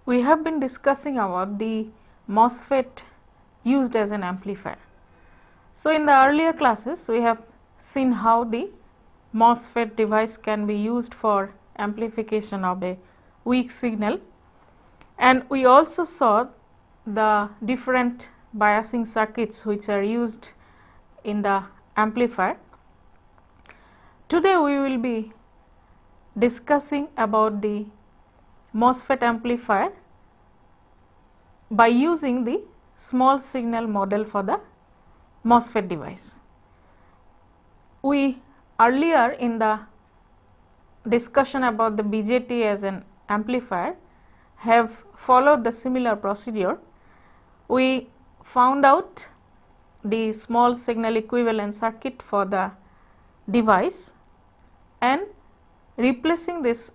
we have been discussing about the MOSFET used as an amplifier. So, in the earlier classes we have seen how the MOSFET device can be used for amplification of a weak signal, and we also saw the different biasing circuits which are used in the amplifier. Today we will be discussing about the MOSFET amplifier by using the small signal model for the MOSFET device. We earlier in the discussion about the BJT as an amplifier have followed the similar procedure. We found out the small signal equivalent circuit for the device, and replacing this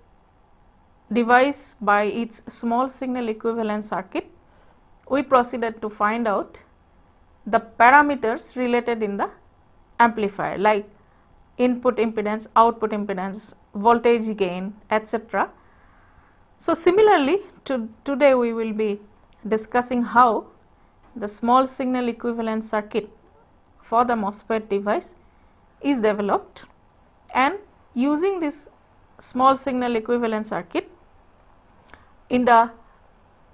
device by its small signal equivalent circuit, we proceeded to find out the parameters related in the amplifier like input impedance, output impedance, voltage gain, etc. So, similarly today we will be discussing how the small signal equivalent circuit for the MOSFET device is developed, and using this small signal equivalent circuit in the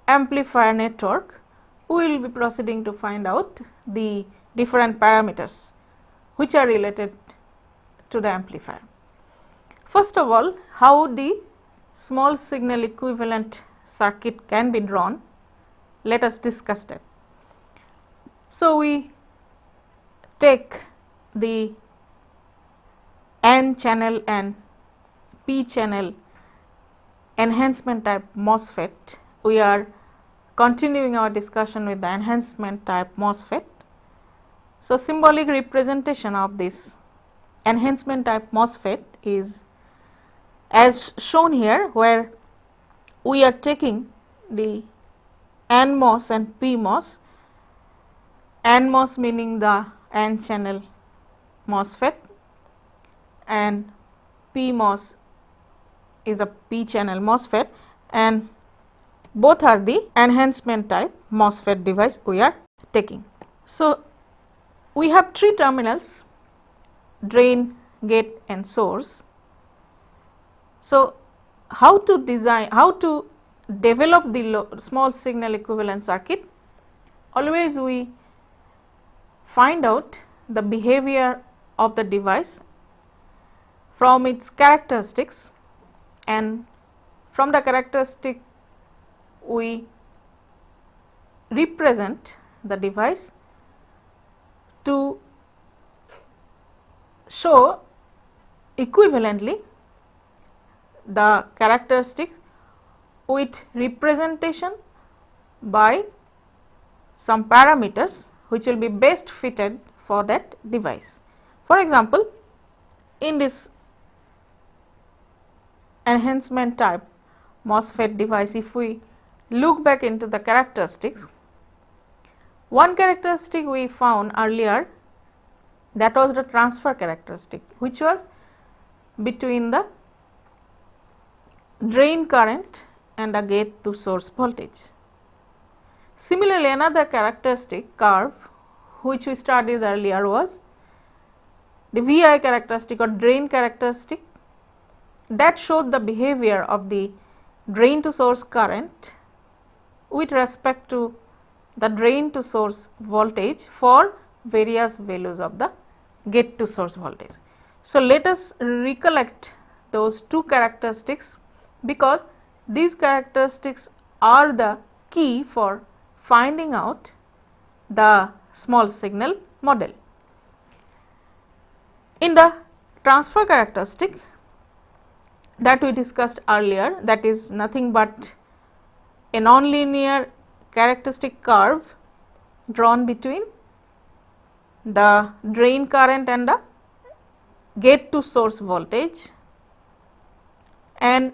amplifier network, we will be proceeding to find out the different parameters which are related to the amplifier. First of all, how the small signal equivalent circuit can be drawn, let us discuss that. So, we take the N channel and P channel enhancement type MOSFET. We are continuing our discussion with the enhancement type MOSFET. So, symbolic representation of this enhancement type MOSFET is as shown here, where we are taking the NMOS and PMOS, NMOS meaning the N channel MOSFET and PMOS is a P channel MOSFET, and both are the enhancement type MOSFET device we are taking. So, we have three terminals: drain, gate and source. So, how to develop the small signal equivalent circuit? Always we find out the behavior of the device from its characteristics, and from the characteristic we represent the device to show equivalently the characteristics with representation by some parameters which will be best fitted for that device. For example, in this enhancement type MOSFET device, if we look back into the characteristics, one characteristic we found earlier, that was the transfer characteristic, which was between the drain current and a gate to source voltage. Similarly, another characteristic curve which we studied earlier was the VI characteristic or drain characteristic, that showed the behavior of the drain to source current with respect to the drain to source voltage for various values of the gate to source voltage. So, let us recollect those two characteristics, because these characteristics are the key for finding out the small signal model. In the transfer characteristic that we discussed earlier, that is nothing but a nonlinear characteristic curve drawn between the drain current and the gate to source voltage, and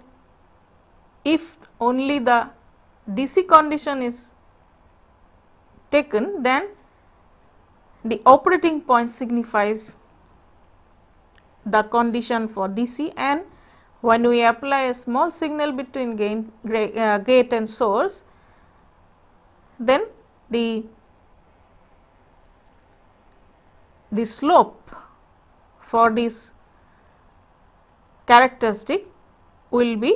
if only the DC condition is taken, then the operating point signifies the condition for DC, and when we apply a small signal between gate and source, then the slope for this characteristic will be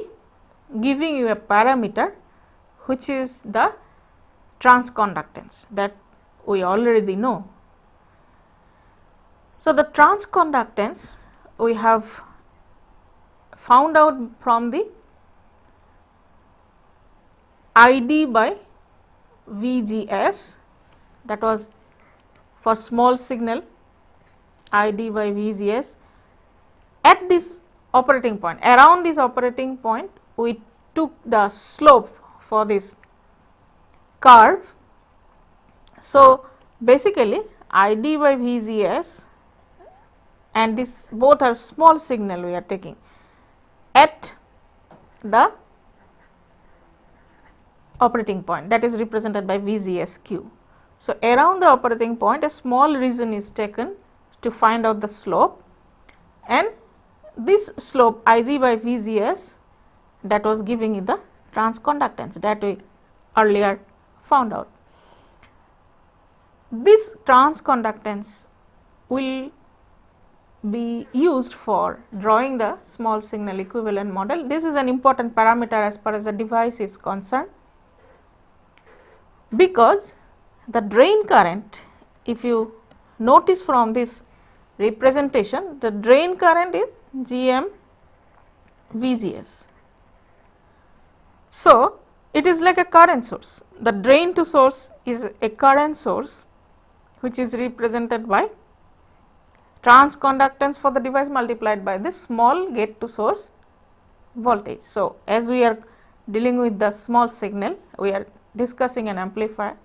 giving you a parameter which is the transconductance that we already know. So, the transconductance we have found out from the ID by VGS, that was for small signal ID by VGS at this operating point. Around this operating point we took the slope for this curve. So, basically ID by VGS and this both are small signal we are taking at the operating point, that is represented by VGSQ. So, around the operating point a small region is taken to find out the slope, and this slope ID by VGS, that was giving you the transconductance that we earlier found out. This transconductance will be used for drawing the small signal equivalent model. This is an important parameter as far as the device is concerned, because the drain current, if you notice from this representation, the drain current is GM VGS. So, it is like a current source. The drain to source is a current source which is represented by transconductance for the device multiplied by this small gate to source voltage. So, as we are dealing with the small signal, we are discussing an amplifier.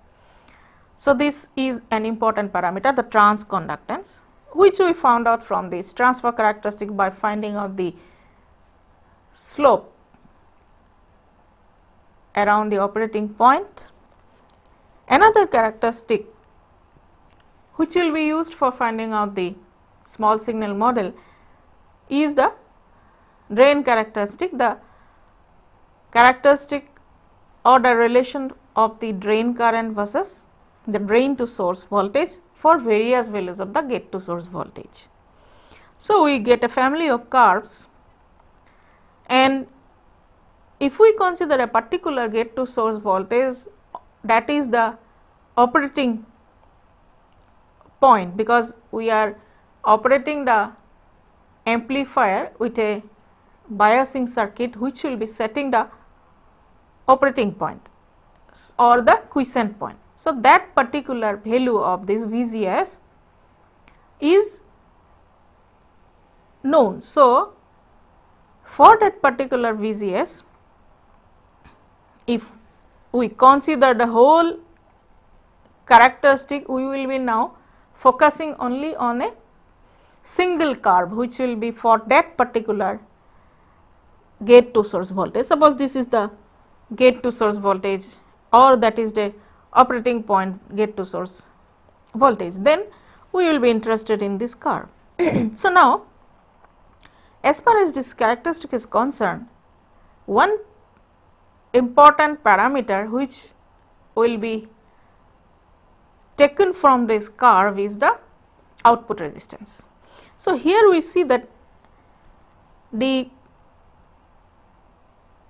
So, this is an important parameter, the transconductance, which we found out from this transfer characteristic by finding out the slope around the operating point. Another characteristic which will be used for finding out the small signal model is the drain characteristic, the characteristic or the relation of the drain current versus the drain to source voltage for various values of the gate to source voltage. So, we get a family of curves, and if we consider a particular gate to source voltage, that is the operating point, because we are operating the amplifier with a biasing circuit which will be setting the operating point or the quiescent point. So, that particular value of this VGS is known. So, for that particular VGS, if we consider the whole characteristic, we will be now focusing only on a single curve which will be for that particular gate to source voltage. Suppose this is the gate to source voltage, or that is the operating point gate to source voltage, then we will be interested in this curve. So, now as far as this characteristic is concerned, one important parameter which will be taken from this curve is the output resistance. So, here we see that the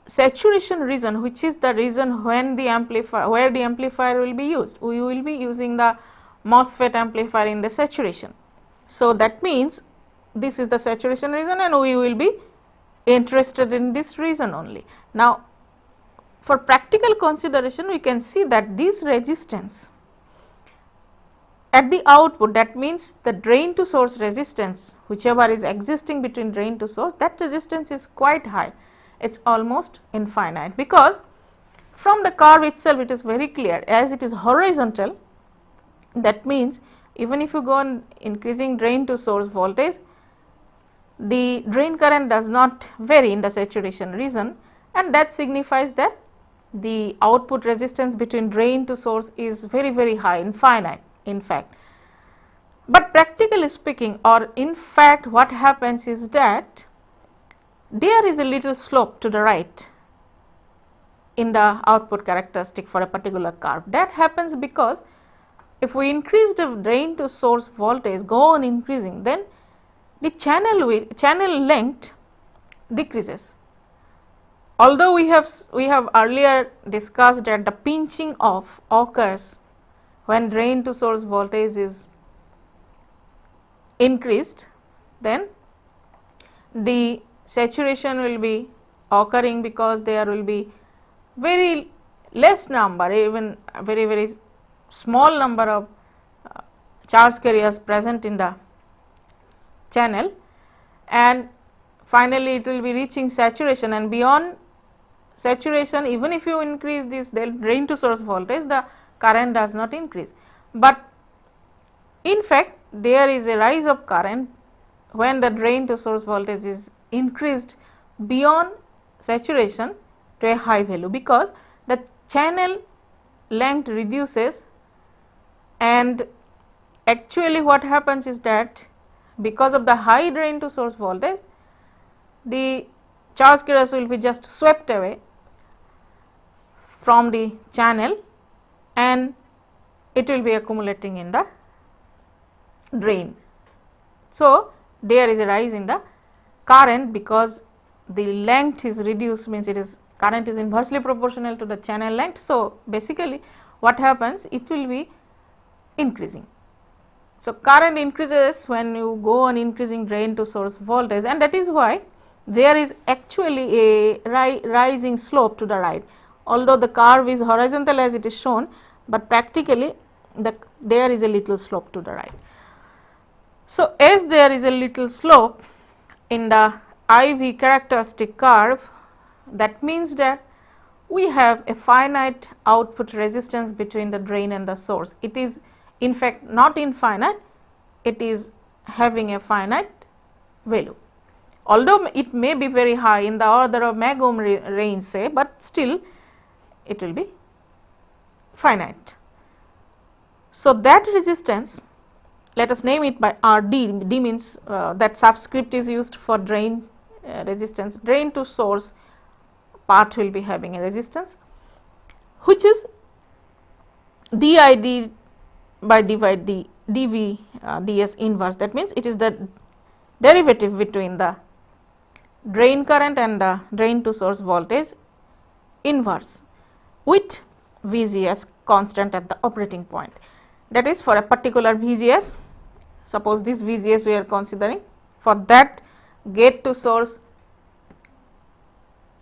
saturation region, which is the region when the amplifier, where the amplifier will be used, we will be using the MOSFET amplifier in the saturation. So, that means this is the saturation region and we will be interested in this region only. Now, for practical consideration, we can see that this resistance at the output, that means the drain to source resistance, whichever is existing between drain to source, that resistance is quite high. It is almost infinite, because from the curve itself it is very clear, as it is horizontal, that means even if you go on increasing drain to source voltage, the drain current does not vary in the saturation region, and that signifies that the output resistance between drain to source is very high, infinite in fact. But practically speaking, or in fact what happens is that there is a little slope to the right in the output characteristic for a particular curve. That happens because if we increase the drain to source voltage, go on increasing, then the channel length decreases. Although we have earlier discussed that the pinching off occurs when drain to source voltage is increased, then the saturation will be occurring because there will be very less number, even very small number of charge carriers present in the channel, and finally it will be reaching saturation, and beyond saturation, even if you increase this drain to source voltage, the current does not increase. But in fact, there is a rise of current when the drain to source voltage is increased beyond saturation to a high value, because the channel length reduces, and actually what happens is that because of the high drain to source voltage, the charge carriers will be just swept away from the channel and it will be accumulating in the drain. So, there is a rise in the current because the length is reduced, means it is current is inversely proportional to the channel length. So, basically what happens, it will be increasing. So, current increases when you go on increasing drain to source voltage, and that is why there is actually a rising slope to the right, although the curve is horizontal as it is shown, but practically there is a little slope to the right. So, as there is a little slope in the IV characteristic curve, that means that we have a finite output resistance between the drain and the source. It is in fact not infinite, it is having a finite value, although it may be very high in the order of megohm range say, but still it will be finite. So, that resistance, let us name it by RD, D means that subscript is used for drain resistance, drain to source part will be having a resistance which is dID by dV ds inverse. That means it is the derivative between the drain current and the drain to source voltage inverse with VGS constant at the operating point. That is for a particular VGS, suppose this VGS we are considering, for that gate to source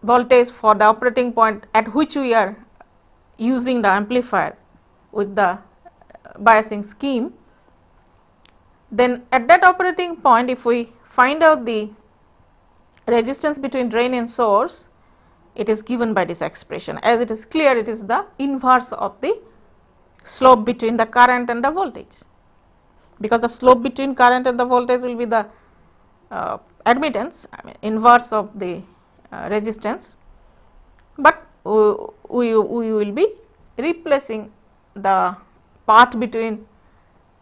voltage for the operating point at which we are using the amplifier with the biasing scheme, then at that operating point if we find out the resistance between drain and source, it is given by this expression. As it is clear, it is the inverse of the slope between the current and the voltage, because the slope between current and the voltage will be the admittance, I mean inverse of the resistance, but we will be replacing the part between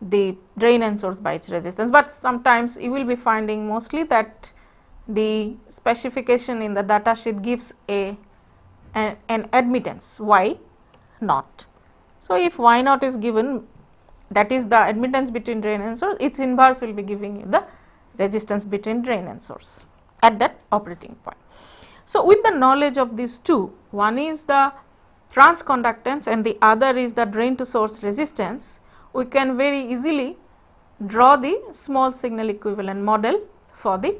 the drain and source by its resistance. But sometimes you will be finding mostly that the specification in the data sheet gives an admittance Y naught. So, if Y naught is given, that is the admittance between drain and source, its inverse will be giving you the resistance between drain and source at that operating point. So, with the knowledge of these two, one is the transconductance and the other is the drain to source resistance, we can very easily draw the small signal equivalent model for the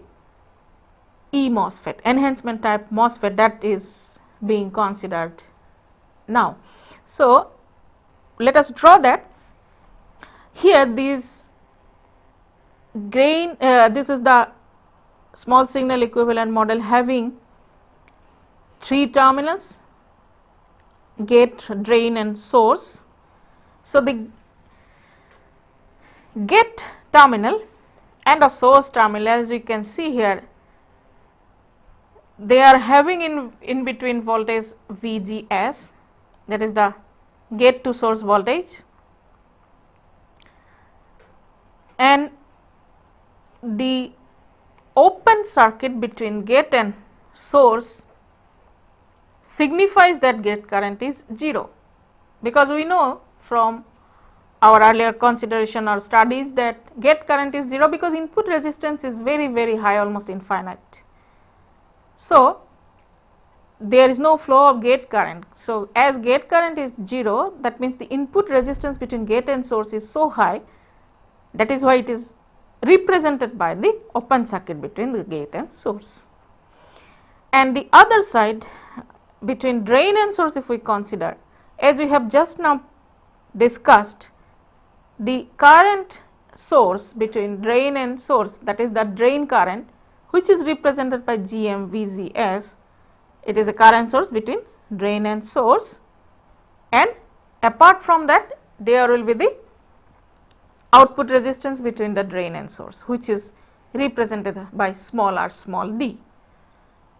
MOSFET, enhancement type MOSFET, that is being considered now. So, let us draw that. Here this this is the small signal equivalent model having 3 terminals, gate, drain and source. So, the gate terminal and a source terminal, as you can see here, they are having in between voltage VGS, that is the gate to source voltage, and the open circuit between gate and source signifies that gate current is 0, because we know from our earlier consideration or studies that gate current is 0 because input resistance is very high, almost infinite. So, there is no flow of gate current. So, as gate current is 0, that means the input resistance between gate and source is so high, that is why it is represented by the open circuit between the gate and source. And the other side, between drain and source, if we consider, as we have just now discussed, the current source between drain and source, that is the drain current, which is represented by GM/VGS, it is a current source between drain and source, and apart from that there will be the output resistance between the drain and source, which is represented by small r small d.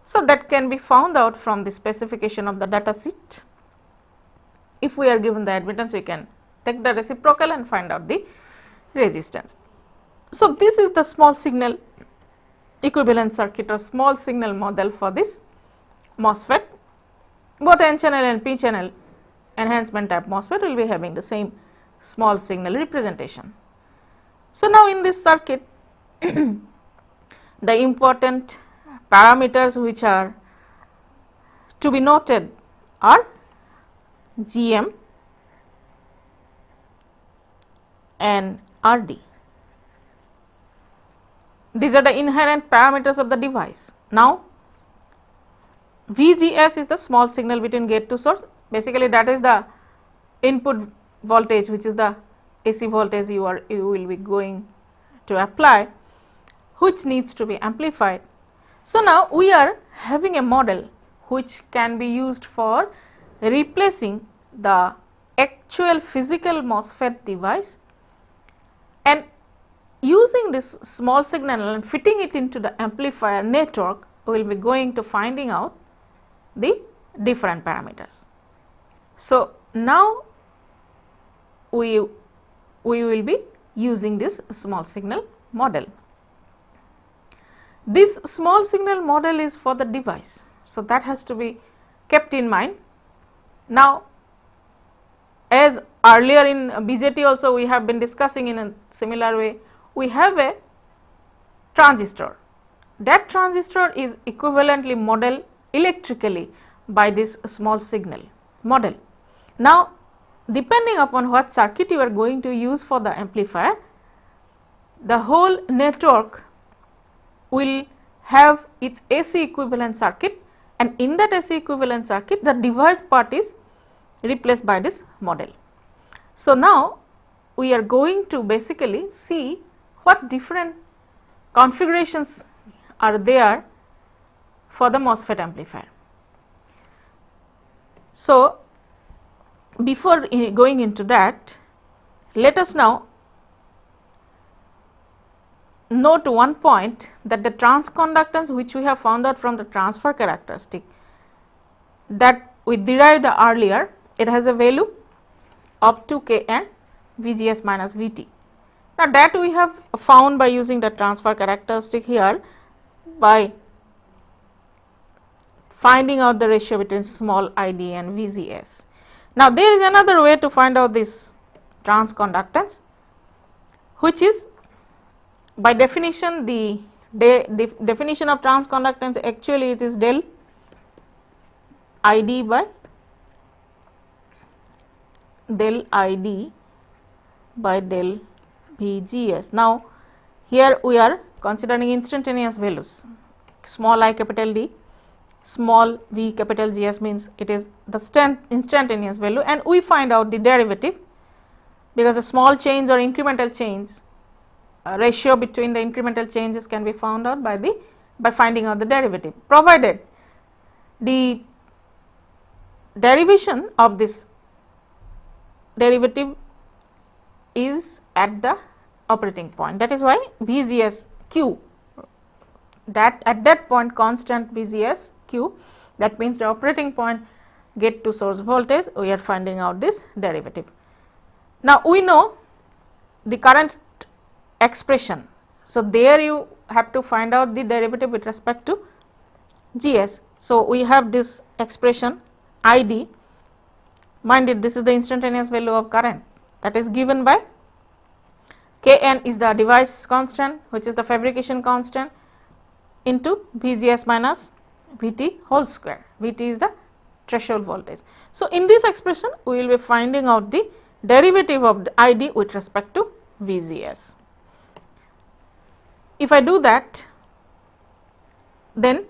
So, that can be found out from the specification of the data sheet. If we are given the admittance, we can take the reciprocal and find out the resistance. So, this is the small signal equivalent circuit or small signal model for this MOSFET. Both N channel and P channel enhancement type MOSFET will be having the same small signal representation. So, now in this circuit the important parameters which are to be noted are GM and RD. These are the inherent parameters of the device. Now, VGS is the small signal between gate to source. Basically, that is the input voltage, which is the AC voltage you will be going to apply, which needs to be amplified. So, now we are having a model which can be used for replacing the actual physical MOSFET device, and using this small signal and fitting it into the amplifier network, we will be going to finding out the different parameters. So, now we will be using this small signal model. This small signal model is for the device. So, that has to be kept in mind. Now, as earlier in BJT also we have been discussing in a similar way, we have a transistor. That transistor is equivalently modeled electrically by this small signal model. Now, depending upon what circuit you are going to use for the amplifier, the whole network will have its AC equivalent circuit, and in that AC equivalent circuit the device part is replaced by this model. So, now we are going to basically see what different configurations are there for the MOSFET amplifier. So, before going into that, let us now note one point, that the transconductance which we have found out from the transfer characteristic that we derived earlier, it has a value of 2K and VGS minus VT. Now, that we have found by using the transfer characteristic here by finding out the ratio between small ID and VGS. Now, there is another way to find out this transconductance, which is by definition the definition of transconductance, actually it is del ID by del VGS. Now, here we are considering instantaneous values, small I capital D, small v capital GS means it is the instantaneous value, and we find out the derivative, because a small change or incremental change ratio between the incremental changes can be found out by finding out the derivative, provided the derivation of this derivative is at the operating point. That is why VGS Q, that at that point constant VGS Q, that means the operating point gate to source voltage, we are finding out this derivative. Now, we know the current expression. So, there you have to find out the derivative with respect to Gs. So, we have this expression ID, mind it, this is the instantaneous value of current, that is given by Kn is the device constant, which is the fabrication constant, into Vgs minus Vt whole square. Vt is the threshold voltage. So, in this expression we will be finding out the derivative of the ID with respect to Vgs. If I do that, then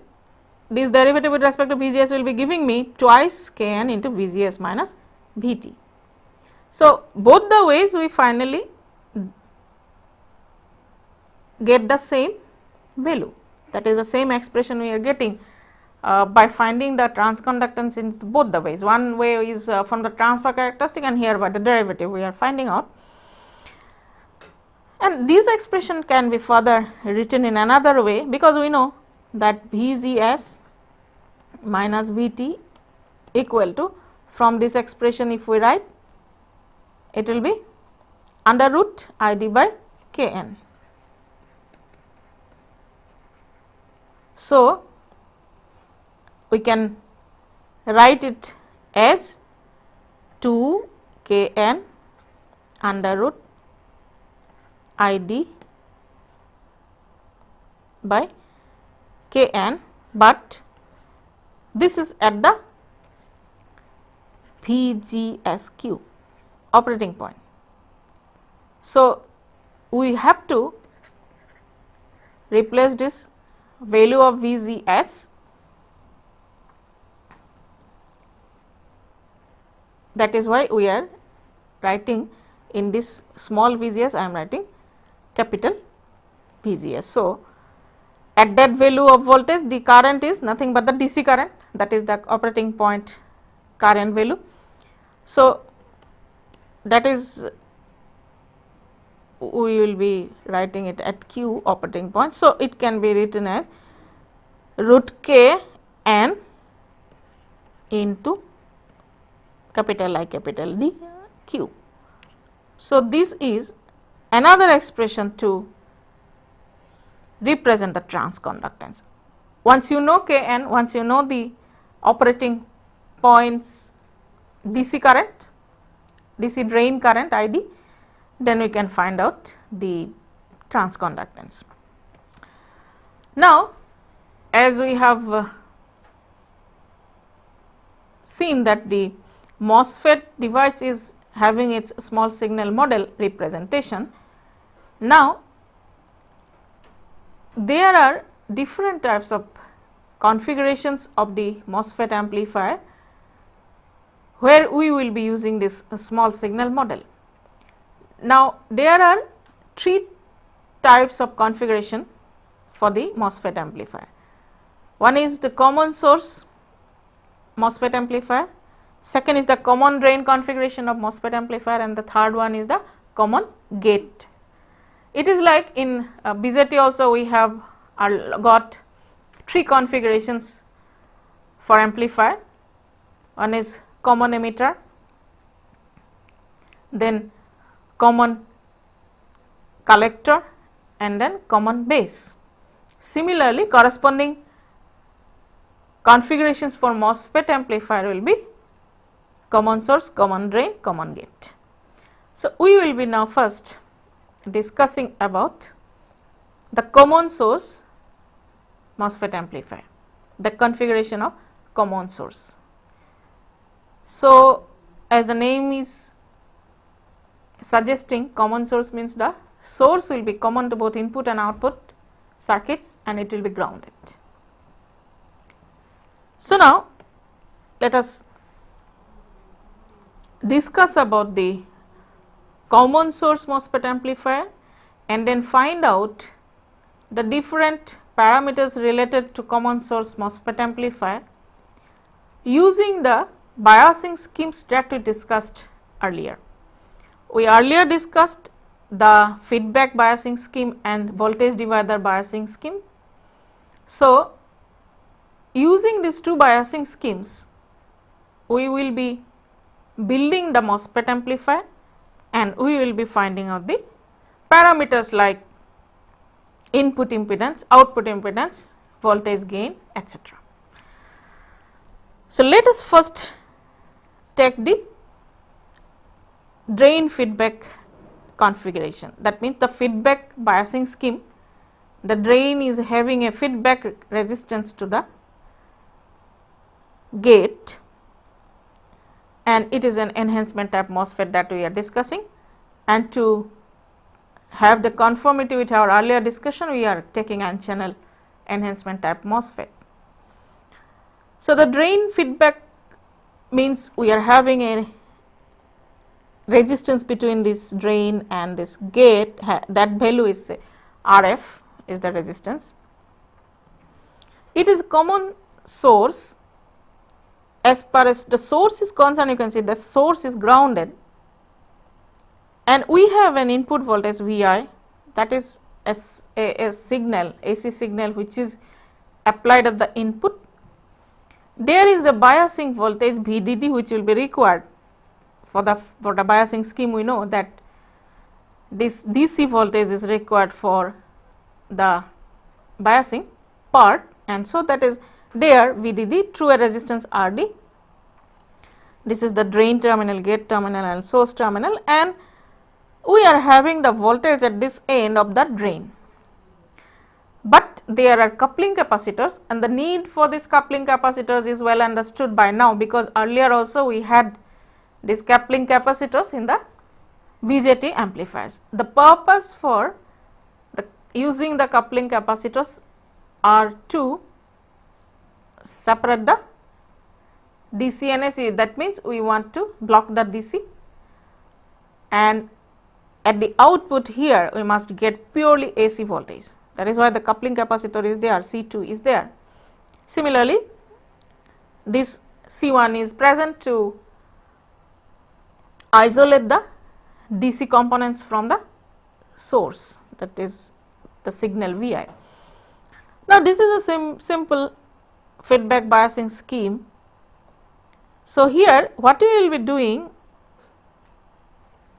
this derivative with respect to Vgs will be giving me twice Kn into Vgs minus Vt. So, both the ways we finally get the same value, that is the same expression we are getting by finding the transconductance in both the ways. One way is from the transfer characteristic, and here by the derivative we are finding out. And this expression can be further written in another way, because we know that Vgs minus Vt equal to, from this expression if we write, it will be under root Id by Kn. So, we can write it as 2 Kn under root Id by Kn, but this is at the VGSQ operating point. So, we have to replace this value of Vgs, that is why we are writing in this small Vgs, I am writing capital Vgs. So, at that value of voltage the current is nothing but the DC current, that is the operating point current value. So, that is we will be writing it at Q operating point. So, it can be written as root K n into capital I capital D Q. So, this is another expression to represent the transconductance. Once you know Kn, once you know the operating points DC current, DC drain current Id, then we can find out the transconductance. Now, as we have seen that the MOSFET device is having its small signal model representation, now there are different types of configurations of the MOSFET amplifier where we will be using this small signal model. Now, there are three types of configuration for the MOSFET amplifier. One is the common source MOSFET amplifier, second is the common drain configuration of MOSFET amplifier, and the third one is the common gate. It is like in BJT also we have got three configurations for amplifier. One is common emitter, then common collector, and then common base. Similarly, corresponding configurations for MOSFET amplifier will be common source, common drain, common gate. So, we will be now first discussing about the common source MOSFET amplifier, the configuration of common source. So, as the name is suggesting, common source means the source will be common to both input and output circuits, and it will be grounded. So, now let us discuss about the common source MOSFET amplifier and then find out the different parameters related to common source MOSFET amplifier using the biasing schemes that we discussed earlier. We earlier discussed the feedback biasing scheme and voltage divider biasing scheme. So, using these two biasing schemes, we will be building the MOSFET amplifier and we will be finding out the parameters like input impedance, output impedance, voltage gain, etc. So, let us first take the drain feedback configuration. That means the feedback biasing scheme, the drain is having a feedback resistance to the gate, and it is an enhancement type MOSFET that we are discussing. And to have the conformity with our earlier discussion, we are taking n channel enhancement type MOSFET. So, the drain feedback means we are having a resistance between this drain and this gate, that value is say RF is the resistance. It is common source. As far as the source is concerned, you can see the source is grounded, and we have an input voltage Vi, that is a signal, AC signal, which is applied at the input. There is the biasing voltage VDD, which will be required for the biasing scheme. We know that this DC voltage is required for the biasing part, and so that is there VDD through a resistance RD. This is the drain terminal, gate terminal and source terminal, and we are having the voltage at this end of the drain. But there are coupling capacitors, and the need for these coupling capacitors is well understood by now, because earlier also we had these coupling capacitors in the BJT amplifiers. The purpose for using the coupling capacitors are to separate the DC and AC. That means we want to block the DC, and at the output here we must get purely AC voltage. That is why the coupling capacitor is there, C2 is there. Similarly, this C1 is present to isolate the DC components from the source, that is the signal Vi. Now, this is a simple feedback biasing scheme. So, here what we will be doing,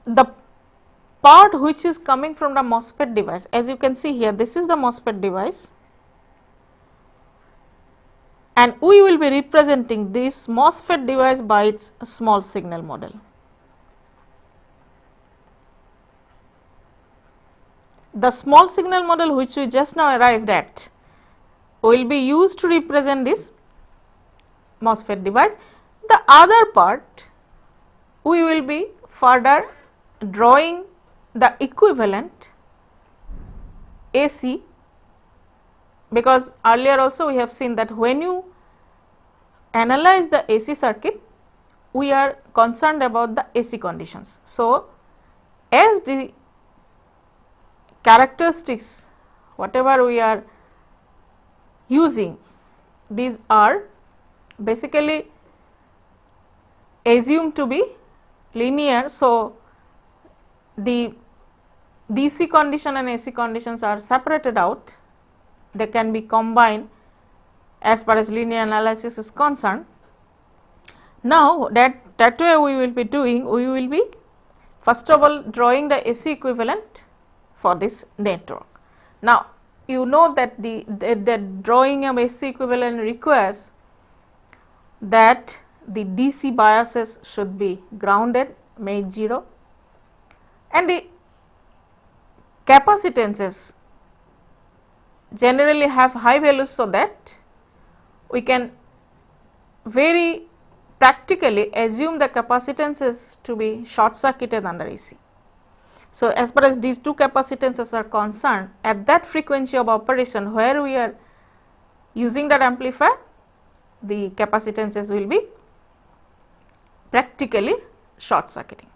the part which is coming from the MOSFET device, as you can see here, this is the MOSFET device, and we will be representing this MOSFET device by its small signal model. The small signal model which we just now arrived at will be used to represent this MOSFET device. The other part we will be further drawing the equivalent AC, because earlier also we have seen that when you analyze the AC circuit, we are concerned about the AC conditions. So, as the characteristics whatever we are using, these are basically assumed to be linear. So, the DC condition and AC conditions are separated out, they can be combined as far as linear analysis is concerned. Now, that way we will be doing, we will be first of all drawing the AC equivalent for this network. Now, you know that the drawing of AC equivalent requires that the DC biases should be grounded, made 0, and the capacitances generally have high values, so that we can very practically assume the capacitances to be short circuited under AC. So, as far as these two capacitances are concerned, at that frequency of operation where we are using that amplifier, the capacitances will be practically short circuiting.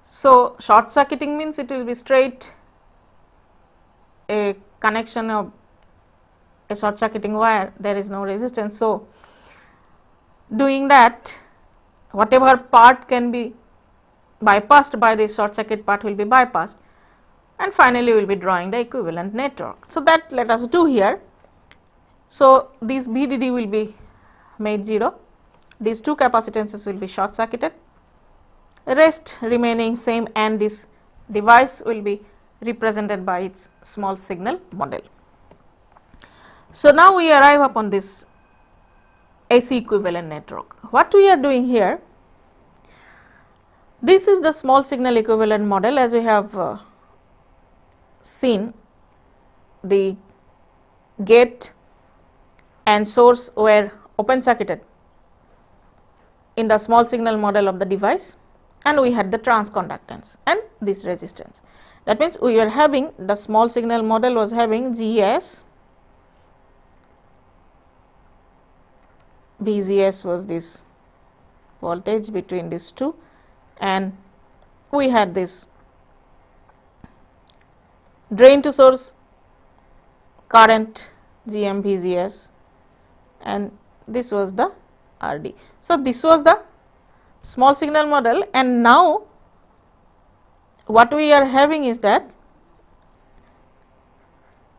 So, short circuiting means it will be straight a connection of a short circuiting wire, there is no resistance. So, doing that, whatever part can be bypassed by this short circuit part will be bypassed, and finally we will be drawing the equivalent network. So, that let us do here. So, this VDD will be made 0, these two capacitances will be short circuited, rest remaining same, and this device will be represented by its small signal model. So, now we arrive upon this AC equivalent network. What we are doing here, this is the small signal equivalent model. As we have seen, the gate and source were open circuited in the small signal model of the device, and we had the transconductance and this resistance. That means, we were having the small signal model was having GS, VGS was this voltage between these two, and we had this drain to source current GM VGS, and this was the RD. So, this was the small signal model, and now what we are having is that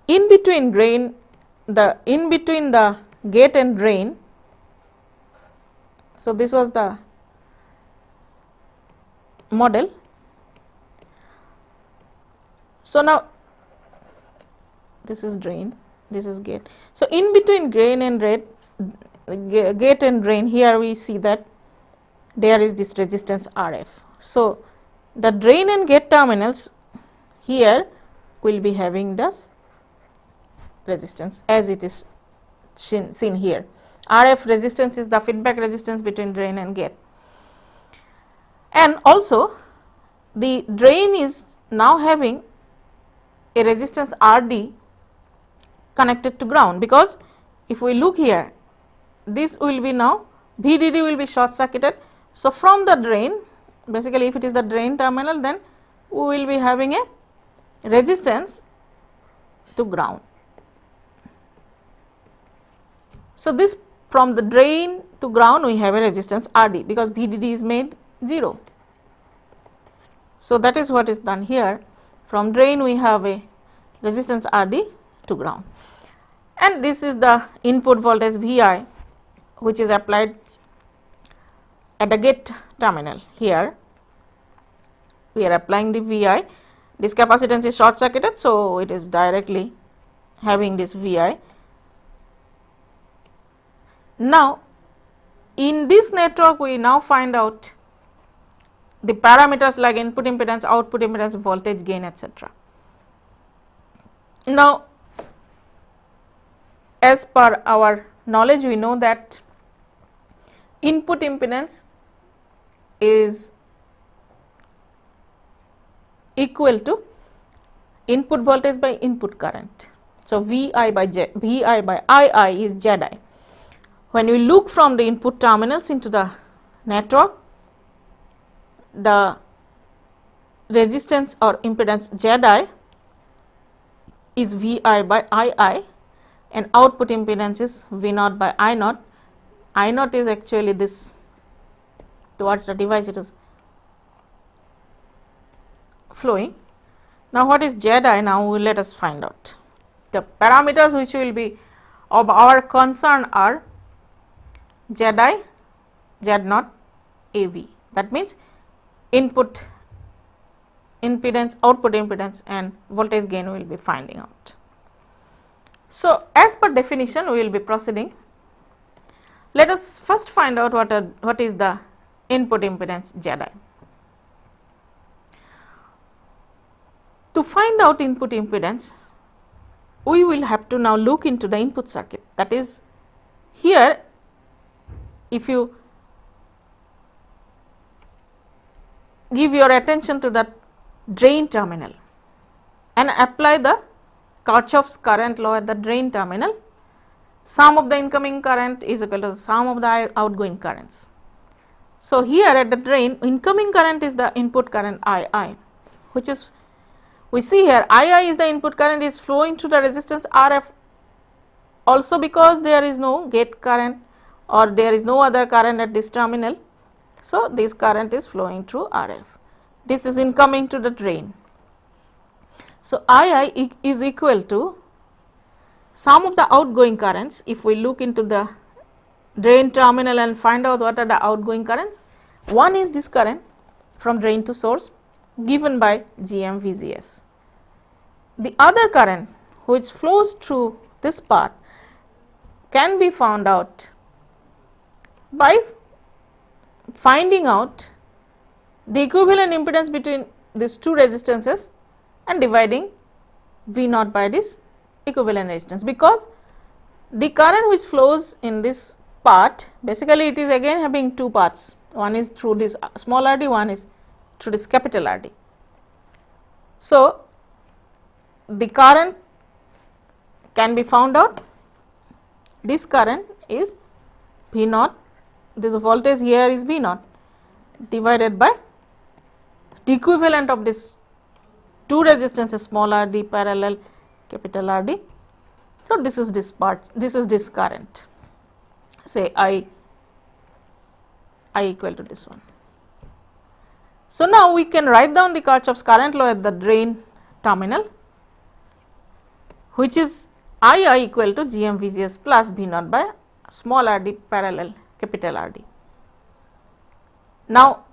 in between the gate and drain. So, this was the model. So, now this is drain, this is gate. So, in between gate and drain, here we see that there is this resistance RF. So, the drain and gate terminals here will be having this resistance as it is seen here. RF resistance is the feedback resistance between drain and gate, and also the drain is now having a resistance RD connected to ground, because if we look here, this will be now VDD will be short circuited. So, from the drain, basically if it is the drain terminal, then we will be having a resistance to ground. So, this from the drain to ground we have a resistance RD, because VDD is made 0. So, that is what is done here. From drain we have a resistance RD to ground, and this is the input voltage Vi, which is applied at the gate terminal. Here we are applying the Vi. This capacitance is short circuited, so it is directly having this Vi. Now, in this network we now find out the parameters like input impedance, output impedance, voltage gain, etc. Now, as per our knowledge, we know that input impedance is equal to input voltage by input current. So, Vi by II is Zi. When we look from the input terminals into the network, the resistance or impedance Zi is Vi by II, and output impedance is V0 by I0. I0 is actually this towards the device it is flowing. Now, what is Zi? Now, let us find out. The parameters which will be of our concern are Zi, Z0, AV. That means input impedance, output impedance, and voltage gain we will be finding out. So, as per definition we will be proceeding. Let us first find out what is the input impedance Zi. To find out input impedance, we will have to now look into the input circuit. That is, here if you give your attention to the drain terminal and apply the Kirchhoff's current law at the drain terminal, sum of the incoming current is equal to the sum of the outgoing currents. So, here at the drain, incoming current is the input current II, which is, we see here II is the input current is flowing through the resistance RF, also because there is no gate current or there is no other current at this terminal. So, this current is flowing through RF. This is incoming to the drain. So, II is equal to sum of the outgoing currents. If we look into the drain terminal and find out what are the outgoing currents, one is this current from drain to source given by GM VGS. the other current which flows through this part can be found out by finding out the equivalent impedance between these two resistances and dividing V naught by this equivalent resistance, because the current which flows in this part, basically it is again having two parts, one is through this small r d, one is through this capital R d. So, the current can be found out, this current is V naught, this voltage here is V naught divided by the equivalent of this two resistances small r d parallel capital R d. So, this is this part, this is this current, say I equal to this one. So, now we can write down the Kirchhoff's current law at the drain terminal, which is I equal to Gm Vgs plus V naught by small r d parallel capital R d. Now,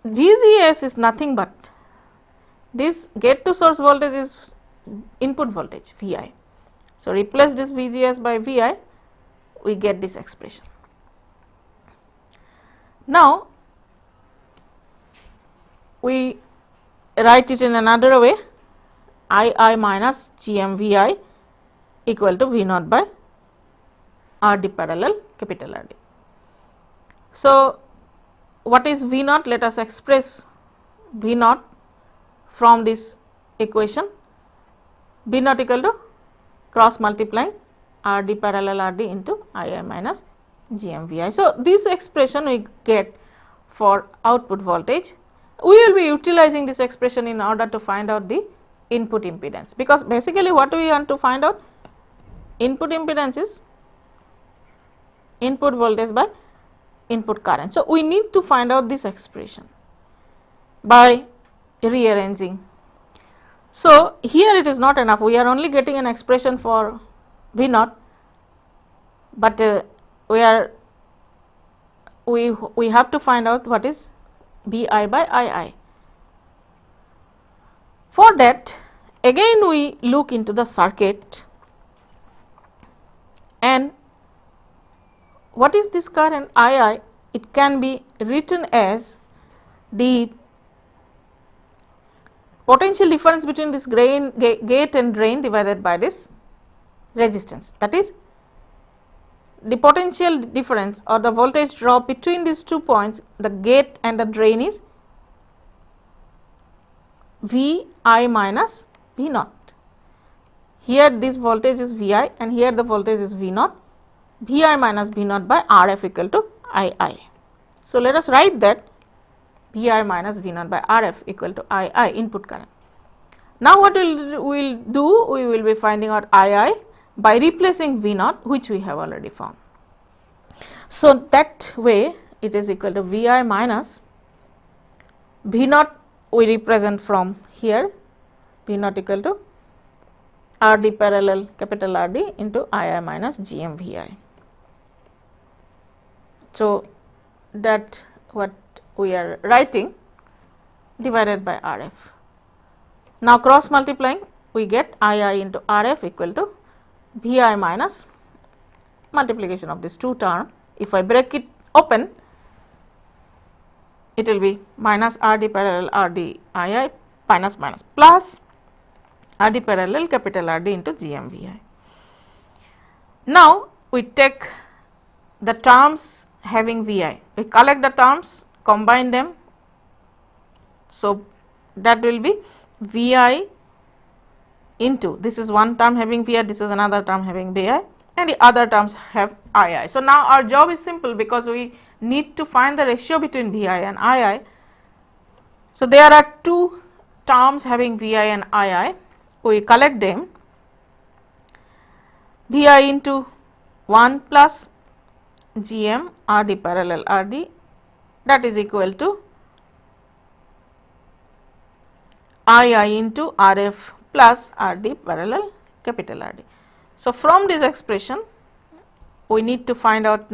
Vgs is nothing but this gate to source voltage is input voltage Vi. So, replace this Vgs by Vi, we get this expression. Now, we write it in another way, I minus Gm Vi equal to V naught by R d parallel capital R d. So, what is V naught? Let us express V naught from this equation. V naught equal to cross multiplying R d parallel R d into I minus Gm Vi. So, this expression we get for output voltage. We will be utilizing this expression in order to find out the input impedance, because basically what we want to find out, input impedance is input voltage by input current. So, we need to find out this expression by rearranging. So, here it is not enough, we are only getting an expression for V naught, but we have to find out what is Vi by Ii. For that, again we look into the circuit, and what is this current Ii? It can be written as the potential difference between this gate and drain divided by this resistance, that is the potential difference or the voltage drop between these 2 points, the gate and the drain, is Vi minus V naught. Here this voltage is Vi and here the voltage is V naught, Vi minus V naught by Rf equal to Ii. So, let us write that Vi minus V naught by Rf equal to Ii, input current. Now, what we will do, we will be finding out Ii by replacing V naught, which we have already found. So, that way it is equal to Vi minus V naught, we represent from here, V naught equal to R d parallel capital R d into Ii minus Gm Vi. So, that what we are writing divided by Rf. Now, cross multiplying, we get Ii into Rf equal to Vi minus multiplication of these two terms. If I break it open, it will be minus R d parallel R d Ii minus plus R d parallel capital R d into Gm Vi. Now, we take the terms having Vi, we collect the terms, combine them. So, that will be Vi into, this is one term having Vi, this is another term having Vi, and the other terms have Ii. So, now our job is simple, because we need to find the ratio between Vi and Ii. So, there are two terms having Vi and Ii, we collect them, Vi into 1 plus Gm R d parallel R d, that is equal to Ii into Rf plus R d parallel capital R d. So, from this expression we need to find out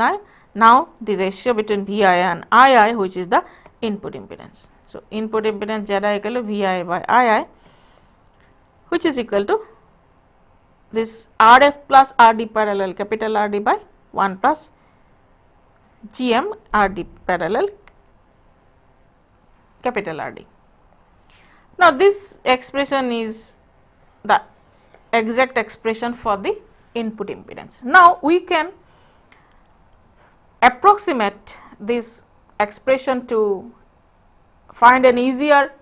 now the ratio between Vi and Ii, which is the input impedance. So, input impedance Z equal to Vi by Ii, which is equal to this RF plus RD parallel capital RD by 1 plus GM RD parallel capital RD. Now, this expression is the exact expression for the input impedance. Now, we can approximate this expression to find an easier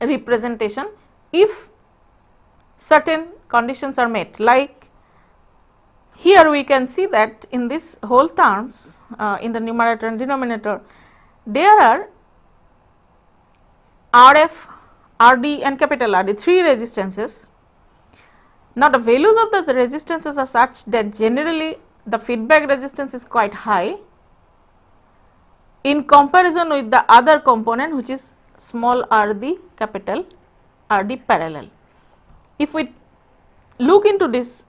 representation if certain conditions are met, like here we can see that in this whole terms in the numerator and denominator there are RF, RD and capital RD, 3 resistances. Now, the values of those resistances are such that generally the feedback resistance is quite high in comparison with the other component, which is small rd capital RD parallel. If we look into this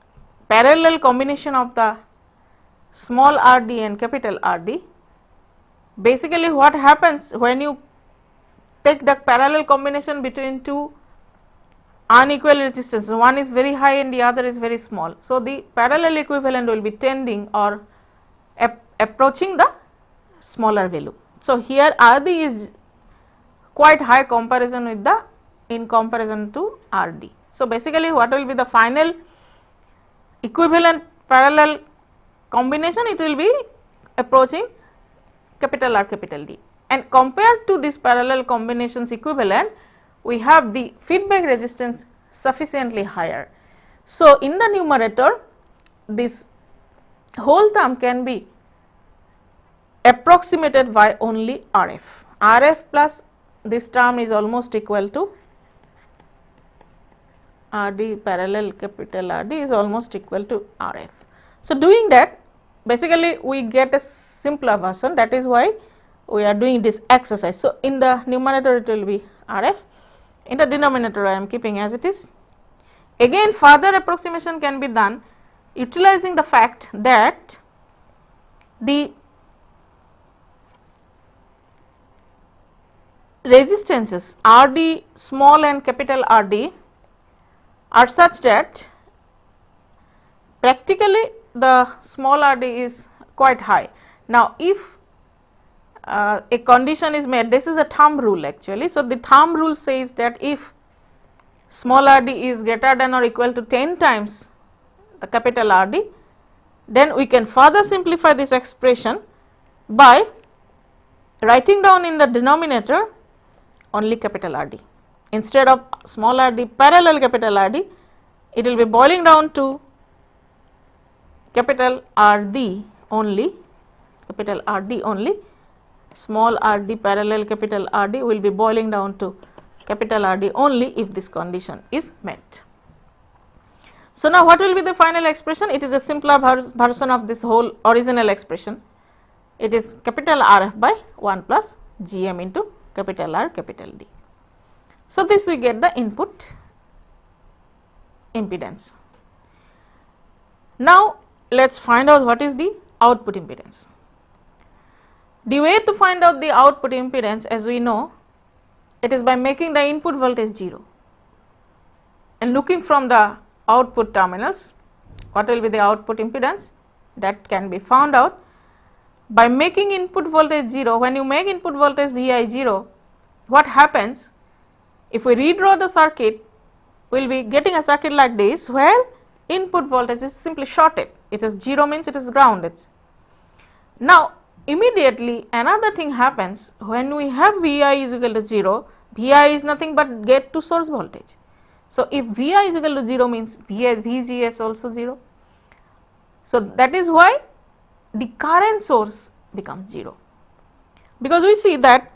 parallel combination of the small rd and capital RD, basically what happens when you take the parallel combination between two unequal resistance, one is very high and the other is very small. So, the parallel equivalent will be tending or approaching the smaller value. So, here RD is quite high comparison with the in comparison to RD. So, basically what will be the final equivalent parallel combination, it will be approaching capital R capital D, and compared to this parallel combinations equivalent we have the feedback resistance sufficiently higher. So, in the numerator this whole term can be approximated by only RF. RF plus this term is almost equal to RD parallel capital RD is almost equal to RF. So, doing that basically we get a simpler version, that is why we are doing this exercise. So, in the numerator it will be RF, in the denominator I am keeping as it is. Again further approximation can be done utilizing the fact that the resistances RD small and capital RD are such that practically the small RD is quite high. Now, if a condition is met, this is a thumb rule actually. So, the thumb rule says that if small RD is greater than or equal to 10 times the capital RD, then we can further simplify this expression by writing down in the denominator only capital RD. Instead of small RD parallel capital RD, it will be boiling down to capital RD only, capital RD only, small rd parallel capital RD will be boiling down to capital RD only if this condition is met. So, now what will be the final expression? It is a simpler version of this whole original expression. It is capital RF by 1 plus GM into capital R capital D. So, this we get the input impedance. Now, let us find out what is the output impedance. The way to find out the output impedance, as we know, it is by making the input voltage 0 and looking from the output terminals what will be the output impedance, that can be found out by making input voltage 0. When you make input voltage Vi 0, what happens? If we redraw the circuit, we will be getting a circuit like this where input voltage is simply shorted, it is 0 means it is grounded. Now, immediately another thing happens when we have Vi is equal to 0, Vi is nothing but gate to source voltage. So, if Vi is equal to 0 means VGS also 0. So, that is why the current source becomes 0, because we see that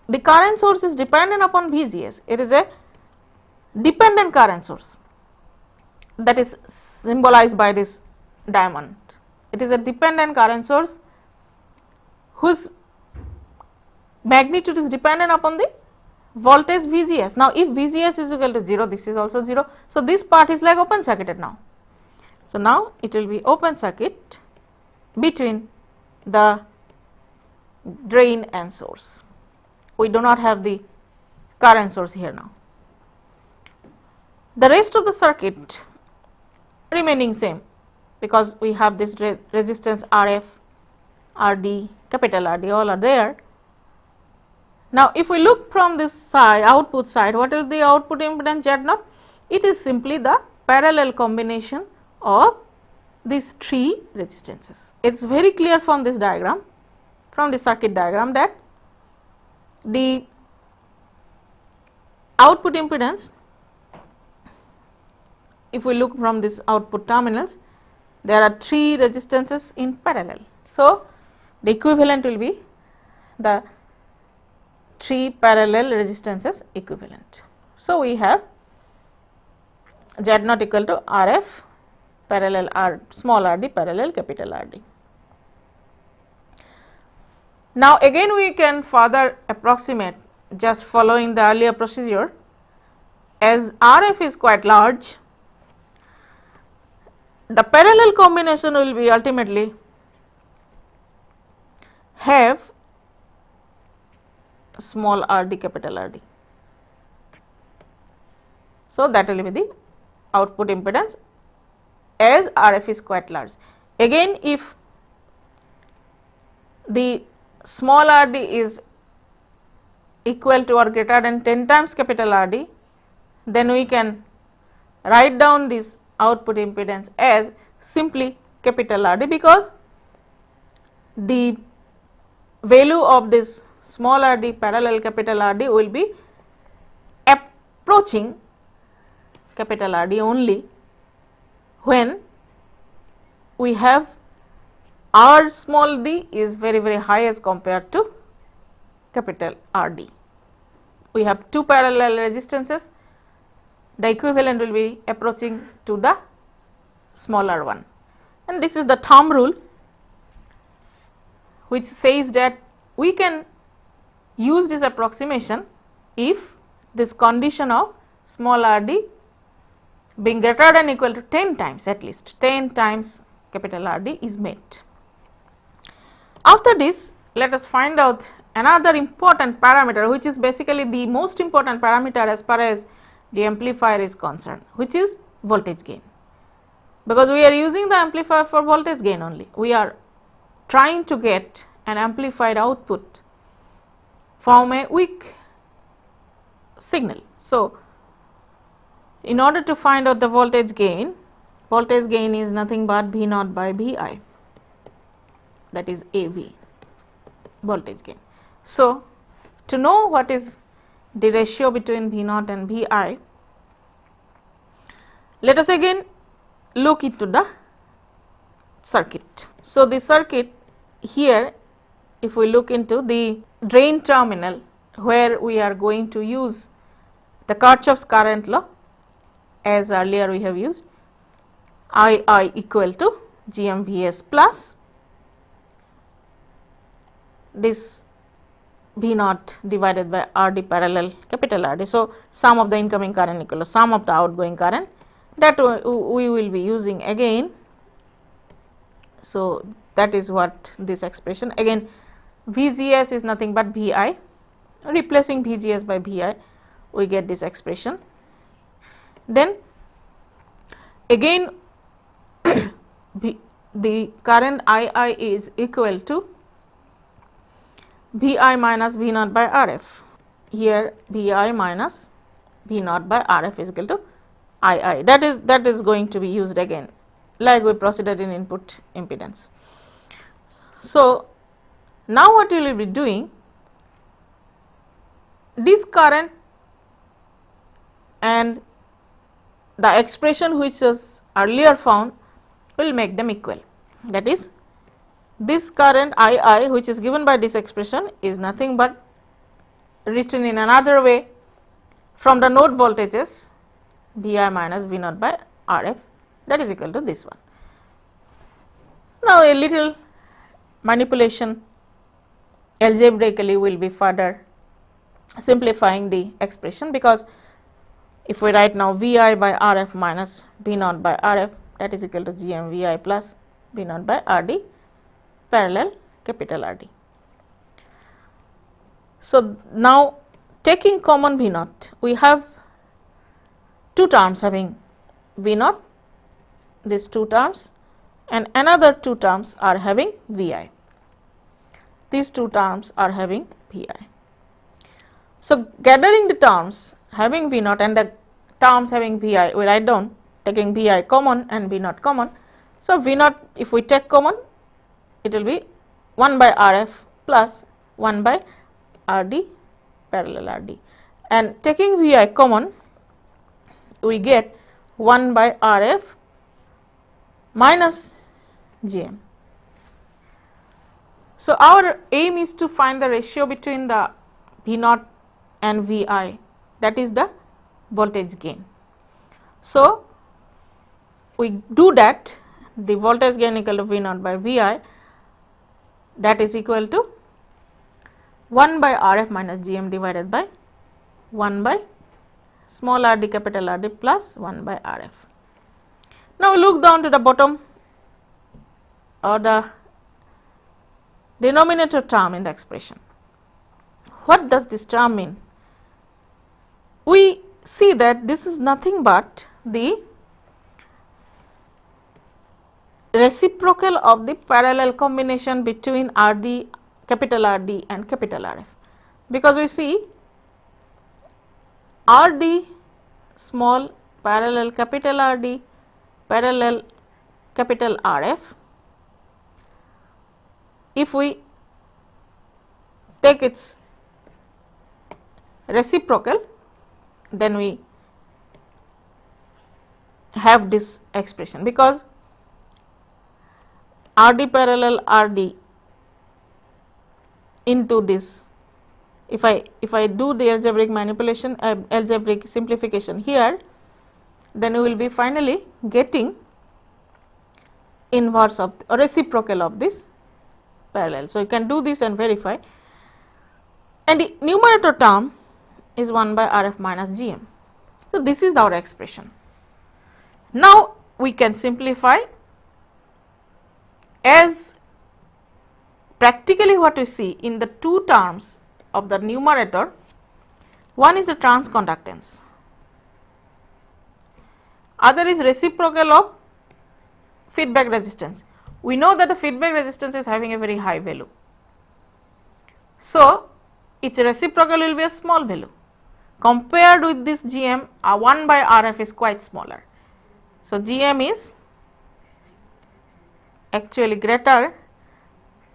the current source is dependent upon VGS, it is a dependent current source that is symbolized by this diamond. It is a dependent current source whose magnitude is dependent upon the voltage VGS. Now, if VGS is equal to 0, this is also 0. So, this part is like open circuited now. So, now it will be open circuit between the drain and source. We do not have the current source here now. The rest of the circuit remaining same, because we have this resistance RF, RD, capital RD, all are there. Now, if we look from this side, output side, what is the output impedance Z0? It is simply the parallel combination of these three resistances. It is very clear from this diagram, from the circuit diagram, that the output impedance, if we look from this output terminals, there are three resistances in parallel. So, the equivalent will be the three parallel resistances equivalent. So, we have Z0 equal to RF parallel R, small rd parallel capital RD. Now, again we can further approximate just following the earlier procedure. As RF is quite large, the parallel combination will be ultimately have small rd capital RD. So, that will be the output impedance as RF is quite large. Again, if the small rd is equal to or greater than 10 times capital RD, then we can write down this output impedance as simply capital RD, because the value of this small rd parallel capital RD will be approaching capital RD only when we have R small d is very high as compared to capital RD. We have two parallel resistances, the equivalent will be approaching to the smaller one, and this is the thumb rule which says that we can use this approximation if this condition of small rd being greater than equal to 10 times, at least 10 times capital RD is met. After this, let us find out another important parameter, which is basically the most important parameter as far as the amplifier is concerned, which is voltage gain, because we are using the amplifier for voltage gain only. We are trying to get an amplified output from a weak signal. So, in order to find out the voltage gain is nothing but V naught by Vi, that is AV, voltage gain. So, to know what is the ratio between V naught and Vi, let us again look into the circuit. So, the circuit here, if we look into the drain terminal where we are going to use the Kirchhoff's current law, as earlier we have used, II equal to GMVS plus this V naught divided by RD parallel capital RD. So, sum of the incoming current equal to sum of the outgoing current, that we will be using again. So, that is what this expression, again VGS is nothing but Vi, replacing VGS by Vi we get this expression. Then again the current II is equal to Vi minus V naught by RF. Here Vi minus V naught by RF is equal to II. That is going to be used again, like we proceeded in input impedance. So, now what we will be doing, this current and the expression which was earlier found will make them equal. That is, this current II which is given by this expression is nothing but written in another way from the node voltages Vi minus V naught by RF, that is equal to this one. Now, a little manipulation algebraically will be further simplifying the expression, because if we write now Vi by RF minus V naught by RF, that is equal to GMVI plus V naught by RD parallel capital RD. So, now taking common V naught, we have two terms having V naught, these two terms, and another two terms are having Vi. These two terms are having Vi. So, gathering the terms having V naught and the terms having Vi, we write down taking Vi common and V naught common. So, V naught, if we take common, it will be 1 by Rf plus 1 by Rd parallel Rd, and taking Vi common, we get 1 by Rf minus Gm. So, our aim is to find the ratio between the V naught and Vi, that is the voltage gain. So, we do that, the voltage gain equal to V naught by Vi, that is equal to 1 by Rf minus Gm divided by 1 by small rd capital Rd plus 1 by Rf. Now, we look down to the bottom or the denominator term in the expression. What does this term mean? We see that this is nothing but the reciprocal of the parallel combination between Rd, capital Rd and capital Rf, because we see Rd small parallel capital Rd parallel capital Rf. If we take its reciprocal, then we have this expression, because Rd parallel Rd into this, if I do the algebraic manipulation, algebraic simplification here, then we will be finally getting inverse of or reciprocal of this parallel. So, you can do this and verify, and the numerator term is 1 by Rf minus Gm. So, this is our expression. Now, we can simplify as practically what we see in the two terms of the numerator. One is the transconductance, other is reciprocal of feedback resistance. We know that the feedback resistance is having a very high value. So, its reciprocal will be a small value. Compared with this Gm, 1 by Rf is quite smaller. So, Gm is actually greater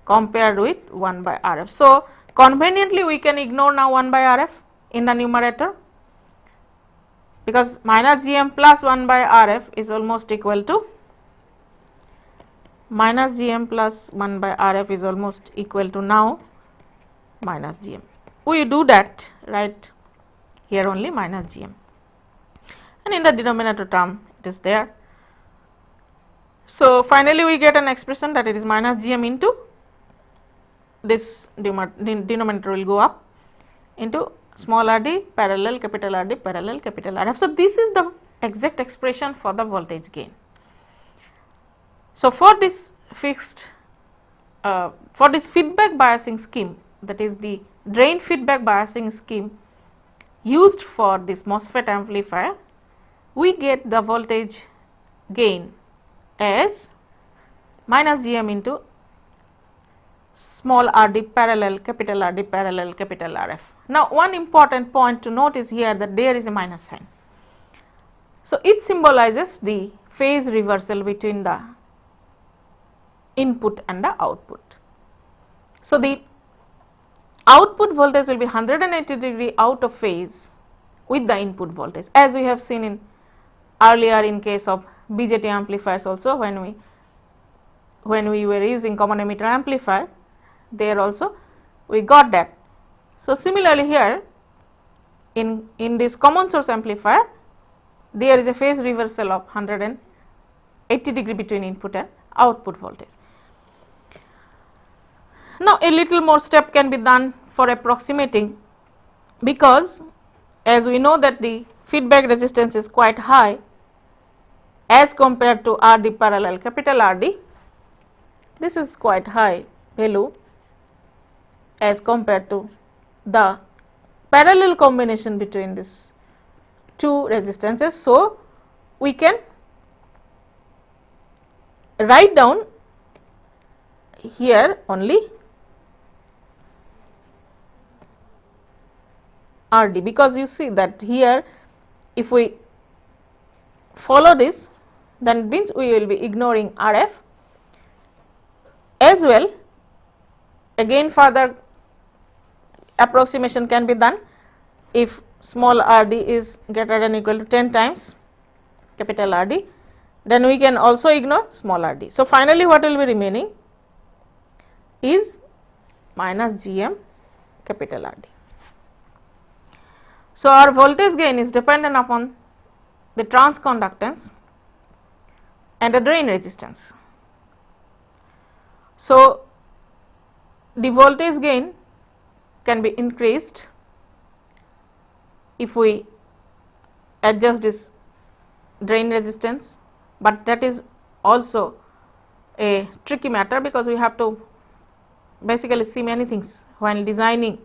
compared with 1 by Rf. So, conveniently we can ignore now 1 by Rf in the numerator, because minus Gm plus 1 by Rf is almost equal to minus Gm plus 1 by Rf is almost equal to now minus Gm. We do that right here only minus Gm, and in the denominator term it is there. So, finally, we get an expression that it is minus Gm into this denominator will go up into small rd parallel capital Rd parallel capital Rf. So, this is the exact expression for the voltage gain. So, for this fixed for this feedback biasing scheme, that is the drain feedback biasing scheme used for this MOSFET amplifier, we get the voltage gain as minus Gm into small rd parallel capital Rf. Now, one important point to note is here that there is a minus sign. So, it symbolizes the phase reversal between the input and the output. So, the output voltage will be 180 degree out of phase with the input voltage, as we have seen in earlier in case of BJT amplifiers also, when we were using common emitter amplifier, there also we got that. So, similarly here in this common source amplifier, there is a phase reversal of 180 degree between input and output voltage. Now, a little more step can be done for approximating, because as we know that the feedback resistance is quite high as compared to Rd parallel capital Rd. This is quite high value as compared to the parallel combination between this two resistances. So, we can write down here only RD, because you see that here if we follow this, then it means we will be ignoring RF as well. Again further approximation can be done. If small RD is greater than or equal to 10 times capital RD, then we can also ignore small RD. So, finally, what will be remaining is minus GM capital RD. So, our voltage gain is dependent upon the transconductance and the drain resistance. So, the voltage gain can be increased if we adjust this drain resistance, but that is also a tricky matter, because we have to basically see many things while designing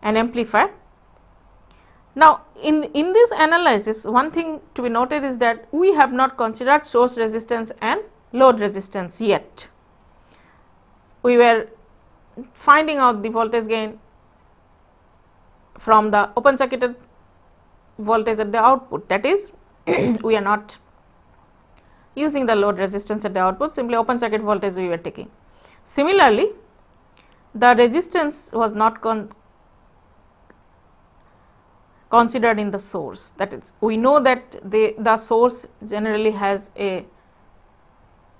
an amplifier. Now, in this analysis, one thing to be noted is that we have not considered source resistance and load resistance yet. We were finding out the voltage gain from the open circuited voltage at the output, that is we are not using the load resistance at the output, simply open circuit voltage we were taking. Similarly, the resistance was not considered in the source, that is we know that the source generally has a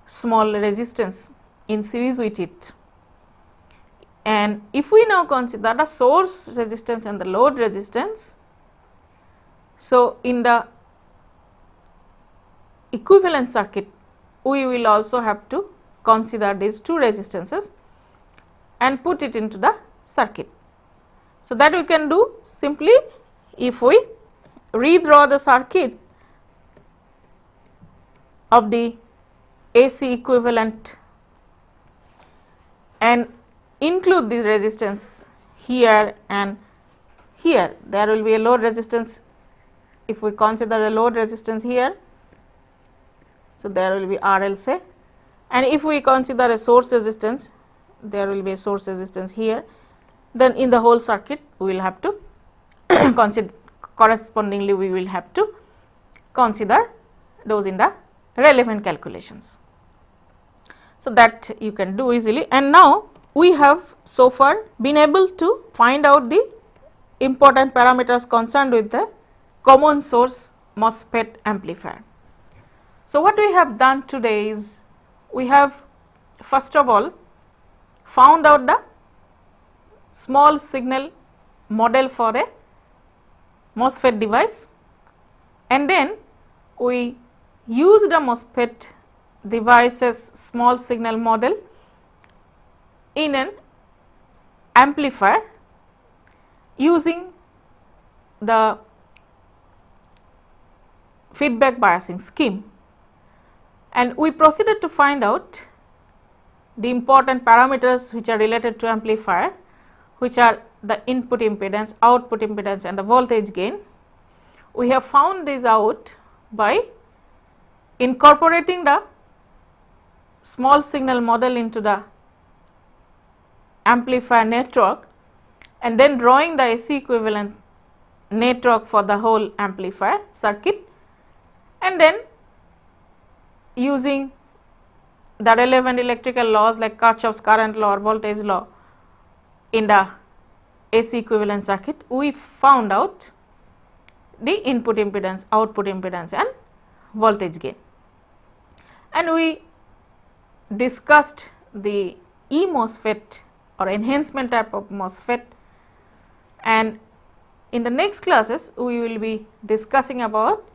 small resistance in series with it, and if we now consider the source resistance and the load resistance, so in the equivalent circuit we will also have to consider these two resistances and put it into the circuit. So, that we can do simply if we redraw the circuit of the AC equivalent and include the resistance here and here. There will be a load resistance if we consider a load resistance here. So, there will be RL say, and if we consider a source resistance, there will be a source resistance here, then in the whole circuit we will have to consider, correspondingly we will have to consider those in the relevant calculations. So, that you can do easily, and now we have so far been able to find out the important parameters concerned with the common source MOSFET amplifier. So, what we have done today is we have first of all found out the small signal model for a MOSFET device, and then we used a MOSFET device's small signal model in an amplifier using the feedback biasing scheme, and we proceeded to find out the important parameters which are related to amplifier, which are the input impedance, output impedance and the voltage gain. We have found these out by incorporating the small signal model into the amplifier network and then drawing the AC equivalent network for the whole amplifier circuit, and then using the relevant electrical laws like Kirchhoff's current law or voltage law in the AC equivalent circuit, we found out the input impedance, output impedance and voltage gain, and we discussed the MOSFET or enhancement type of MOSFET, and in the next classes we will be discussing about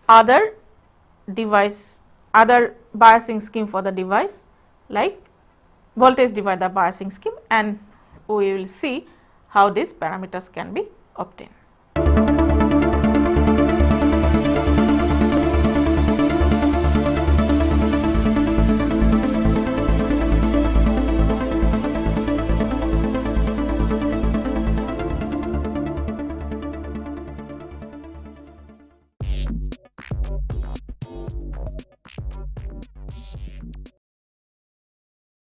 other device, other biasing scheme for the device like voltage divider biasing scheme, and we will see how these parameters can be obtained.